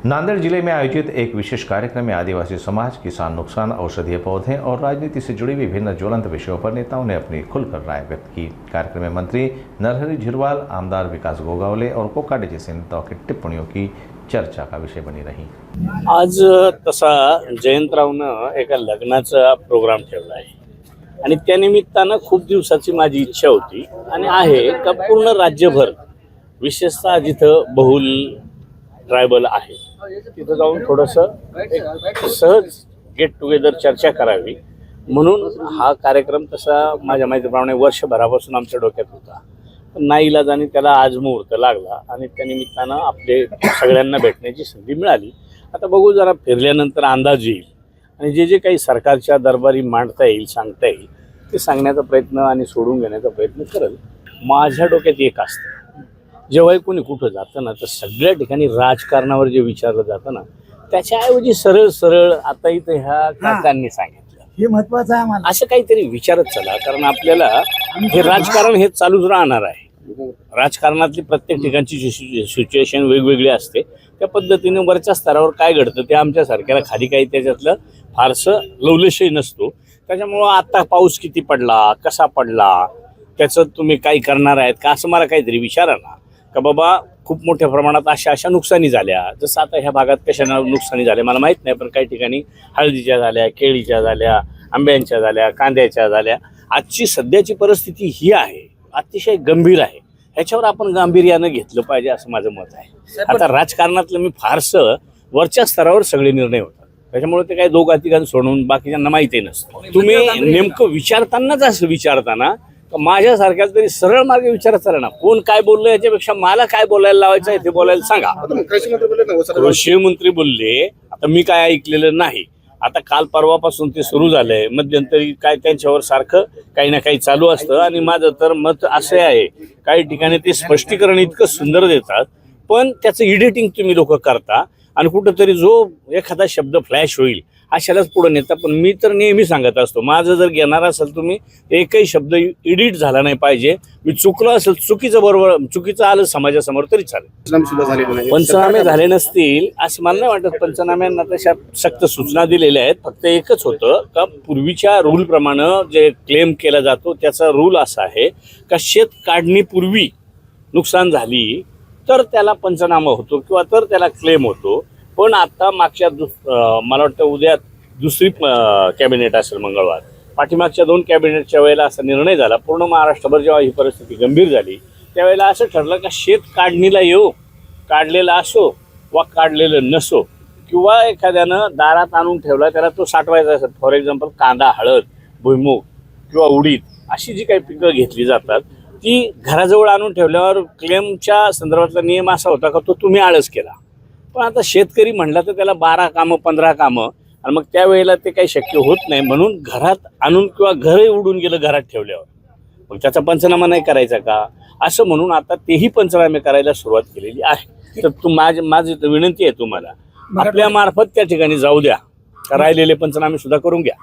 नांदेड़ जिले में आयोजित एक विशेष कार्यक्रम में आदिवासी समाज, किसान नुकसान, औषधीय पौधे और राजनीति से जुड़ी विभिन्न ज्वलंत विषयों पर नेताओं ने अपनी खुलकर राय व्यक्त की। कार्यक्रम में मंत्री नरहरी झिरवाल, आमदार विकास गोगावले और कोकाटे जैसे नेताओं की टिप्पणियों की चर्चा का विषय बनी रही। आज तसा जयंतरावनं एका लग्नाचा प्रोग्राम ठेवला आहे आणि त्यानिमित्तानं खूप दिवसाची माझी इच्छा होती आणि आहे का पूर्ण राज्यभर, विशेषतः जिथं बहुल ट्रायबल आहे तिथं जाऊन थोडंसं एक सहज गेट टुगेदर चर्चा करावी म्हणून हा कार्यक्रम तसा माझ्या माहितीप्रमाणे वर्षभरापासून आमच्या डोक्यात होता। नाईलाजाने त्याला आज मुहूर्त लागला आणि त्या निमित्तानं आपले सगळ्यांना भेटण्याची संधी मिळाली। आता बघू, जरा फिरल्यानंतर अंदाज येईल आणि जे काही सरकारच्या दरबारी मांडता येईल, सांगता येईल ते सांगण्याचा प्रयत्न आणि सोडून घेण्याचा प्रयत्न करेल। माझ्या डोक्यात एक असतं, जेव्हा कोणी कुठं जातं ना तर सगळ्या ठिकाणी राजकारणावर जे विचारलं जातं ना त्याच्याऐवजी सरळ सरळ आता इथं ह्या काकांनी सांगितलं हे महत्वाचं आहे आम्हाला, असं काहीतरी विचारत चला, कारण आपल्याला हे राजकारण हे चालूच राहणार आहे। राजकारणातली प्रत्येक ठिकाणची सिच्युएशन वेगवेगळी असते, त्या पद्धतीने वरच्या स्तरावर काय घडतं ते आमच्यासारख्याला खाली काही त्याच्यातलं फारसं लवलेशही नसतो। त्याच्यामुळं आता पाऊस किती पडला, कसा पडला, त्याचं तुम्ही काही करणार आहेत का असं मला काहीतरी विचारा ना, का बाबा खूप मोठ्या प्रमाणात अशा नुकसानी झाल्या, जसं आता ह्या भागात कशा नुकसानी झाल्या मला माहीत नाही, पण काही ठिकाणी हळदीच्या झाल्या, केळीच्या झाल्या, आंब्यांच्या झाल्या, कांद्याच्या झाल्या। आजची सध्याची परिस्थिती ही आहे, अतिशय गंभीर आहे, ह्याच्यावर आपण गांभीर्यानं घेतलं पाहिजे असं माझं मत आहे। आता राजकारणातलं मी फारसं वरच्या स्तरावर सगळे निर्णय होतात, त्याच्यामुळे ते काही दोघातिघांना सोडून बाकीच्यांना माहिती नसतं। तुम्ही नेमकं विचारतानाच असं विचारताना माझ्यासारख्याला तरी सरळ मार्ग विचारत चला ना, कोण काय बोललं याच्यापेक्षा मला काय बोलायला लावायचं आहे ते बोलायला सांगा। कृषी मंत्री बोलले, आता मी काय ऐकलेलं नाही, आता काल परवापासून ते सुरू झालंय, मध्यंतरी काय त्यांच्यावर सारखं काही ना काही चालू असतं आणि माझं तर मत असं आहे, काही ठिकाणी ते स्पष्टीकरण इतकं सुंदर देतात पण त्याचं एडिटिंग तुम्ही लोक करता आणि कुठंतरी जो एखादा शब्द फ्लॅश होईल अशालाच पुढे नेता। पण मी तर नेहमी सांगत असतो, माझं जर घेणार असेल तुम्ही एकही शब्द एडिट झाला नाही पाहिजे, मी चुकलो असेल, चुकीचं आलं समाजासमोर तरी चालेल। पंचनामे झाले नसतील असं मला नाही वाटत, पंचनाम्यांना तशा सक्त सूचना दिलेल्या आहेत। फक्त एकच होतं का पूर्वीच्या रूल प्रमाणे जे क्लेम केला जातो त्याचा रूल असा आहे का शेत काढणीपूर्वी नुकसान झाली तर त्याला पंचनामा होतो किंवा तर त्याला क्लेम होतो। पण आता मागच्या मला वाटतं उद्या दुसरी कॅबिनेट असेल, मंगळवार, पाठीमागच्या 2 कॅबिनेटच्या वेळेला असा निर्णय झाला, पूर्ण महाराष्ट्रभर जेव्हा ही परिस्थिती गंभीर झाली त्यावेळेला असं ठरलं का शेत काढणीला येऊ, काढलेला असो वा काढलेलं नसो, किंवा एखाद्यानं दारात आणून ठेवला त्याला तो साठवायचा असेल, फॉर एक्झाम्पल कांदा, हळद, भुईमूग किंवा उडीद अशी जी काही पिकं घेतली जातात ती घराजवळ आणून ठेवल्यावर क्लेमच्या संदर्भातला नियम असा होता का तो तुम्ही आळस केला। पण आता शेतकरी म्हणला तर त्याला 12 कामं 15 कामं आणि मग त्यावेळेला ते काही शक्य होत नाही, म्हणून घरात आणून किंवा घरही उडून गेलं घरात ठेवल्यावर, मग त्याचा पंचनामा नाही करायचा का असं म्हणून आता तेही पंचनामे करायला सुरुवात केलेली आहे। तर माझी विनंती आहे तुम्हाला, आपल्या मार्फत त्या ठिकाणी जाऊ द्या, राहिलेले पंचनामे सुद्धा करून घ्या।